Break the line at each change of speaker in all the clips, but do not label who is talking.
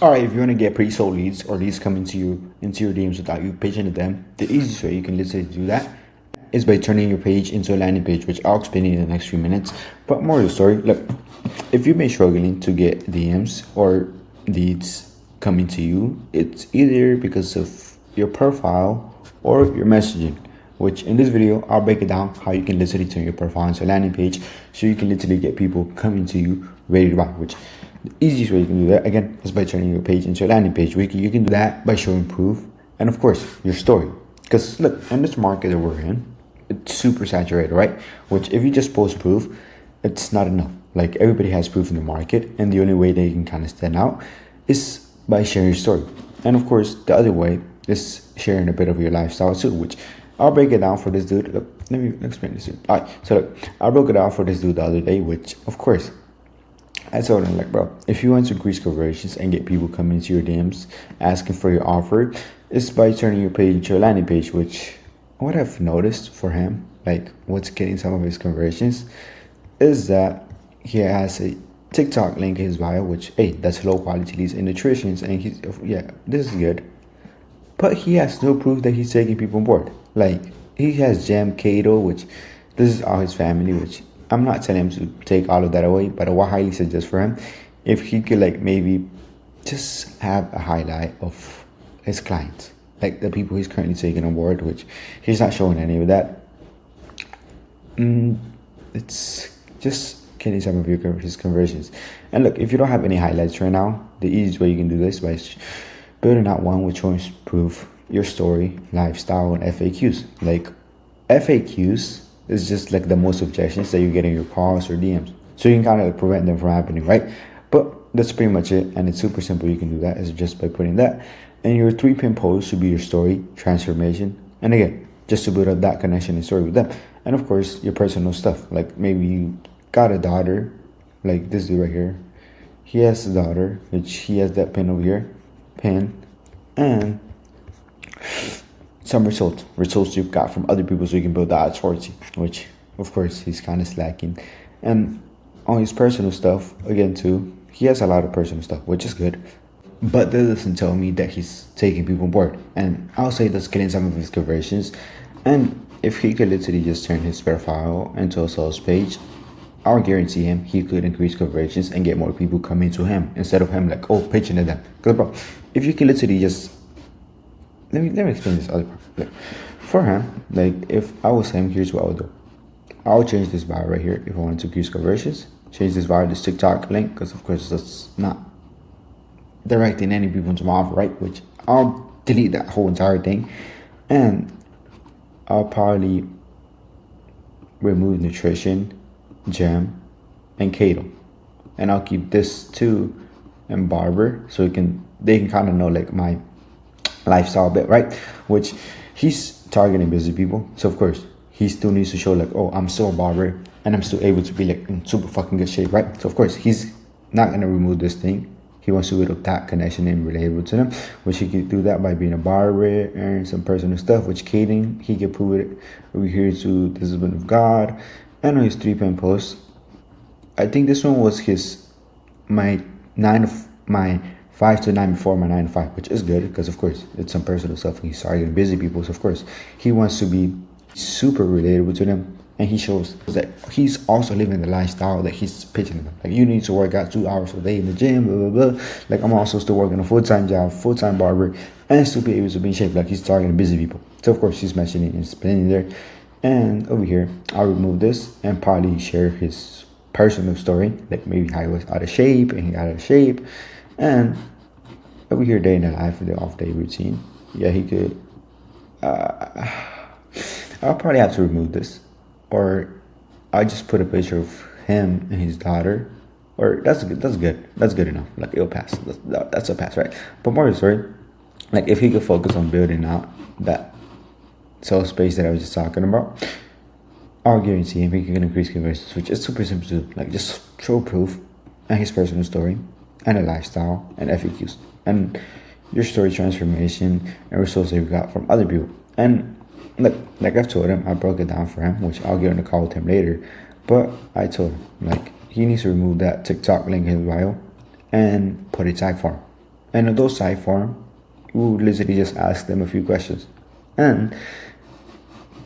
All right, if you want to get pre-sold leads or leads coming to you into your DMs without you pitching to them, the easiest way you can literally do that is by turning your page into a landing page, which I'll explain in the next few minutes. But more of the story, look, if you've been struggling to get DMs or leads coming to you, it's either because of your profile or your messaging, which in this video, I'll break it down how you can literally turn your profile into a landing page so you can literally get people coming to you ready to buy, which the easiest way you can do that, again, is by turning your page into a landing page. You can do that by showing proof and, of course, your story. Because, look, in this market that we're in, it's super saturated, right? Which, if you just post proof, it's not enough. Like, everybody has proof in the market, and the only way they can kind of stand out is by sharing your story. And, of course, the other way is sharing a bit of your lifestyle, too, which I'll break it down for this dude. Look, let me explain this. All right, so look, I broke it down for this dude the other day, which, of course, I told him, like, bro, if you want to increase conversions and get people coming into your DMs asking for your offer, it's by turning your page into a landing page, which what I've noticed for him, like what's getting some of his conversions, is that he has a TikTok link in his bio, which, hey, that's low quality leads and nutritions, and he's, yeah, this is good. But he has no proof that he's taking people on board. Like, he has Jam Cato, which this is all his family, which I'm not telling him to take all of that away, but I would highly suggest for him if he could, like, maybe just have a highlight of his clients, like the people he's currently taking on board, which he's not showing any of that. It's just getting some of his conversions. And look, if you don't have any highlights right now, the easiest way you can do this by building out one which shows proof, your story, lifestyle, and FAQs. Like, FAQs is just like the most objections that you get in your calls or DMs. So you can kind of prevent them from happening, right? But that's pretty much it. And it's super simple. You can do that is just by putting that. And your 3-pin post should be your story, transformation. And again, just to build up that connection and story with them. And of course, your personal stuff. Like maybe you got a daughter, like this dude right here. He has a daughter, which he has that pin over here. Pin. And some results you've got from other people, so you can build that authority, which of course he's kind of slacking. And on his personal stuff, again too, he has a lot of personal stuff, which is good, but that doesn't tell me that he's taking people on board. And I'll say that's getting some of his conversions. And if he could literally just turn his profile into a sales page, I'll guarantee him he could increase conversions and get more people coming to him instead of him like, oh, pitching to them. Because bro, if you can literally just let me explain this other part. Like, for him, like if I was him, here's what I would do. I'll change this bio right here if I wanted to increase conversions. Change this bio to this TikTok link, because of course that's not directing any people to my offer, right? Which I'll delete that whole entire thing, and I'll probably remove nutrition, Jam, and Cato, and I'll keep this too and barber, so they can kind of know like my lifestyle bit, right? Which he's targeting busy people, so of course he still needs to show like, oh, I'm still a barber and I'm still able to be like in super fucking good shape, right? So of course he's not gonna remove this thing. He wants to build up that connection and relatable to them, which he can do that by being a barber and some personal stuff, which Caden, he can prove it over here to the husband of God. And on his 3-pin post, I think this one was my 5 to 9 before my 9 to 5, which is good because of course it's some personal stuff and he's targeting busy people, so of course he wants to be super relatable to them, and he shows that he's also living the lifestyle that he's pitching them. Like, you need to work out 2 hours a day in the gym, blah blah blah. Like, I'm also still working a full-time job, full-time barber, and still be able to be in shape. Like, he's targeting busy people, so of course he's mentioning and explaining there. And over here I'll remove this and probably share his personal story, like maybe how he was out of shape and he got out of shape. And over here, day in the life, the off-day routine. Yeah, he could. I'll probably have to remove this, or I'll just put a picture of him and his daughter. Or that's good. That's good enough. Like, it'll pass. That's a pass, right? But more story, like if he could focus on building out that sales space that I was just talking about, I'll guarantee him he can increase conversions, which is super simple to do. Like, just show proof and his personal story and a lifestyle and FAQs and your story, transformation, and results that you got from other people. And look, like I've told him, I broke it down for him, which I'll get on the call with him later. But I told him, like, he needs to remove that TikTok link in his bio and put a tag for him. And on those side form, you would literally just ask them a few questions. And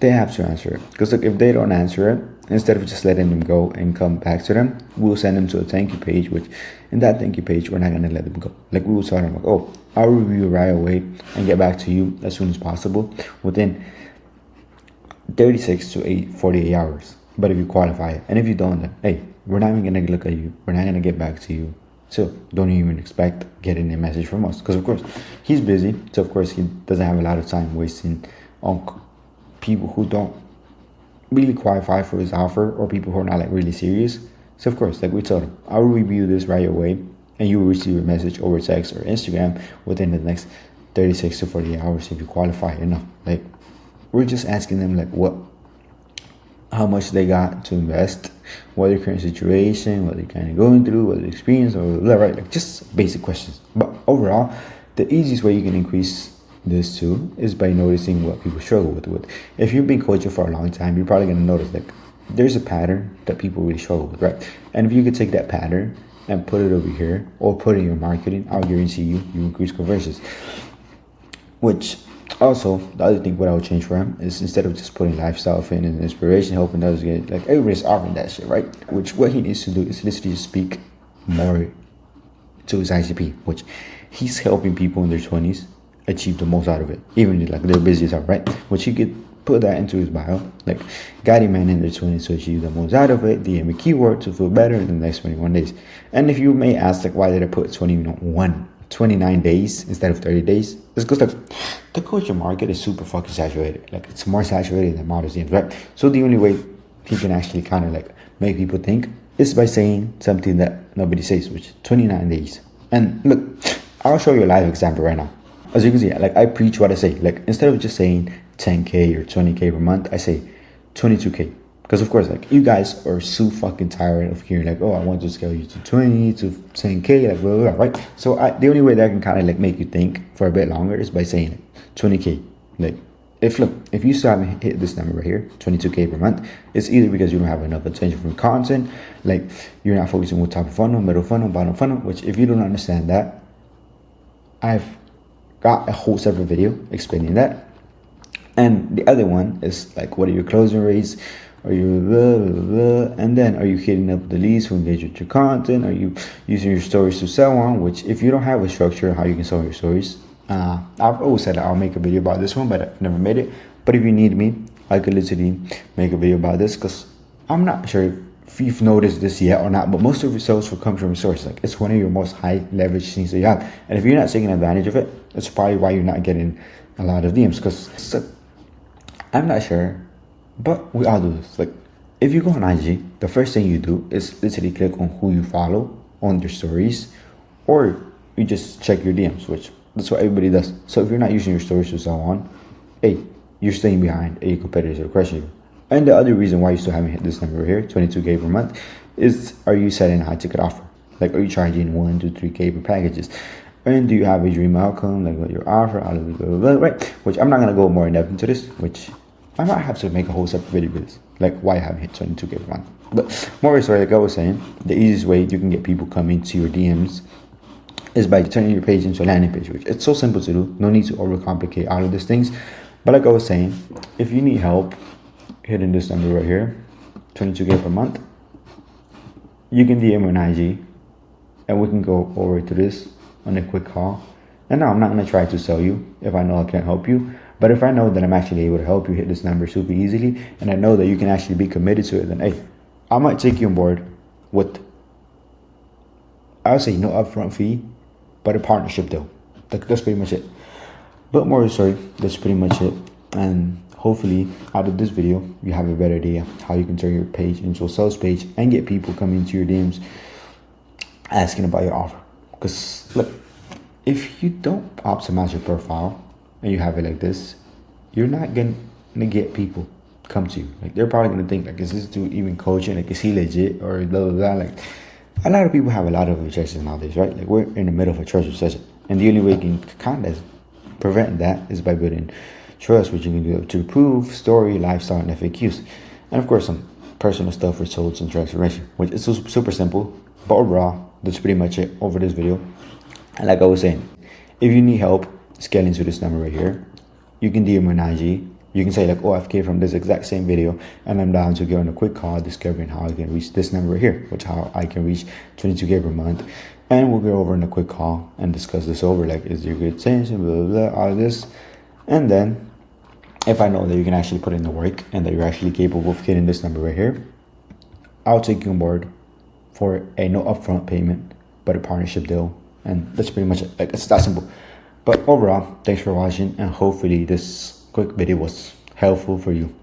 they have to answer it. Because look, if they don't answer it, instead of just letting them go and come back to them, we'll send them to a thank you page, which in that thank you page, we're not going to let them go. Like we will tell them, like, oh, I'll review right away and get back to you as soon as possible within 36 to 48 hours. But if you qualify it, and if you don't, then hey, we're not even going to look at you. We're not going to get back to you. So don't even expect getting a message from us. Because of course, he's busy. So of course, he doesn't have a lot of time wasting on people who don't really qualify for his offer, or people who are not like really serious. So of course, like we told him, I'll review this right away and you will receive a message over text or Instagram within the next 36 to 48 hours if you qualify. Like we're just asking them like how much they got to invest, what their current situation, what they're kind of going through, what their experience, or whatever, right? Like just basic questions. But overall, the easiest way you can increase this too is by noticing what people struggle with. If you've been coaching for a long time, you're probably going to notice like there's a pattern that people really struggle with, right? And if you could take that pattern and put it over here or put it in your marketing, I'll guarantee you increase conversions. Which also, the other thing what I would change for him is instead of just putting lifestyle, fitness, and inspiration, helping others get, like everybody's offering that shit, right? Which what he needs to do is literally speak more to his ICP, which he's helping people in their 20s achieve the most out of it, even like their busiest out, right? Which he could put that into his bio, like guiding men in their 20s to achieve the most out of it, DM a keyword to feel better in the next 21 days. And if you may ask, like, why did I put 29 days instead of 30 days? It's because like the coaching market is super fucking saturated. Like it's more saturated than models DMs, right? So the only way he can actually kind of like make people think is by saying something that nobody says, which is 29 days. And look, I'll show you a live example right now. As you can see, like I preach what I say. Like instead of just saying 10K or 20K per month, I say 22K. Because of course, like you guys are so fucking tired of hearing like, oh, I want to scale you to 20 to 10K, like blah, blah, blah, right? So the only way that I can kind of like make you think for a bit longer is by saying like 20K. Like if you still haven't hit this number right here, 22K per month, it's either because you don't have enough attention from content, like you're not focusing on top of funnel, middle funnel, bottom funnel, which if you don't understand that, I've got a whole separate video explaining that. And the other one is like, what are your closing rates? Are you blah, blah, blah, and then are you hitting up the leads who engage with your content? Are you using your stories to sell on? Which if you don't have a structure how you can sell your stories, I've always said that I'll make a video about this one, but I've never made it. But if you need me, I could literally make a video about this, because I'm not sure if you've noticed this yet or not, but most of your sales will come from resources. Like it's one of your most high leverage things that you have, and if you're not taking advantage of it, that's probably why you're not getting a lot of DMs. Because I'm not sure, but we all do this. Like if you go on IG, the first thing you do is literally click on who you follow on their stories, or you just check your DMs, which that's what everybody does. So if you're not using your stories to sell on, hey, you're staying behind your competitors are crushing you. And the other reason why you still haven't hit this number here, 22K per month, is are you setting a high ticket offer? Like are you charging 1 to 3K per packages? And do you have a dream outcome, like what your offer, all of the blah, blah, blah, right? Which I'm not gonna go more in depth into this, which I might have to make a whole separate video with this, like why I haven't hit 22K per month. But more sorry, like I was saying, the easiest way you can get people coming to your DMs is by turning your page into a landing page, which it's so simple to do. No need to overcomplicate all of these things. But like I was saying, if you need help hitting this number right here, 22K per month, you can DM on IG and we can go over to this on a quick call. And no, I'm not going to try to sell you if I know I can't help you. But if I know that I'm actually able to help you hit this number super easily, and I know that you can actually be committed to it, then hey, I might take you on board with, I would say no upfront fee, but a partnership though. That's pretty much it. But more sorry, that's pretty much it. And hopefully out of this video, you have a better idea how you can turn your page into a sales page and get people coming to your DMs asking about your offer. Because look, if you don't optimize your profile and you have it like this, you're not gonna get people come to you. Like they're probably gonna think like, is this dude even coaching? Like is he legit or blah blah blah? Like a lot of people have a lot of objections nowadays, right? Like we're in the middle of a trust recession, and the only way you can kind of prevent that is by building trust, which you can do to prove story, lifestyle, and FAQs, and of course some personal stuff, results, and transformation, which is super simple. But overall, that's pretty much it over this video. And like I was saying, if you need help scaling to this number right here, you can DM me on IG. You can say like, oh, I've came from this exact same video and I'm down to get on a quick call discovering how I can reach this number right here, which how I can reach 22K per month. And we'll go over in a quick call and discuss this over, like, is there good attention, blah, blah, blah, all of this. And then if I know that you can actually put in the work and that you're actually capable of hitting this number right here, I'll take you on board for a no upfront payment, but a partnership deal. And that's pretty much it. Like, it's that simple. But overall, thanks for watching, and hopefully this quick video was helpful for you.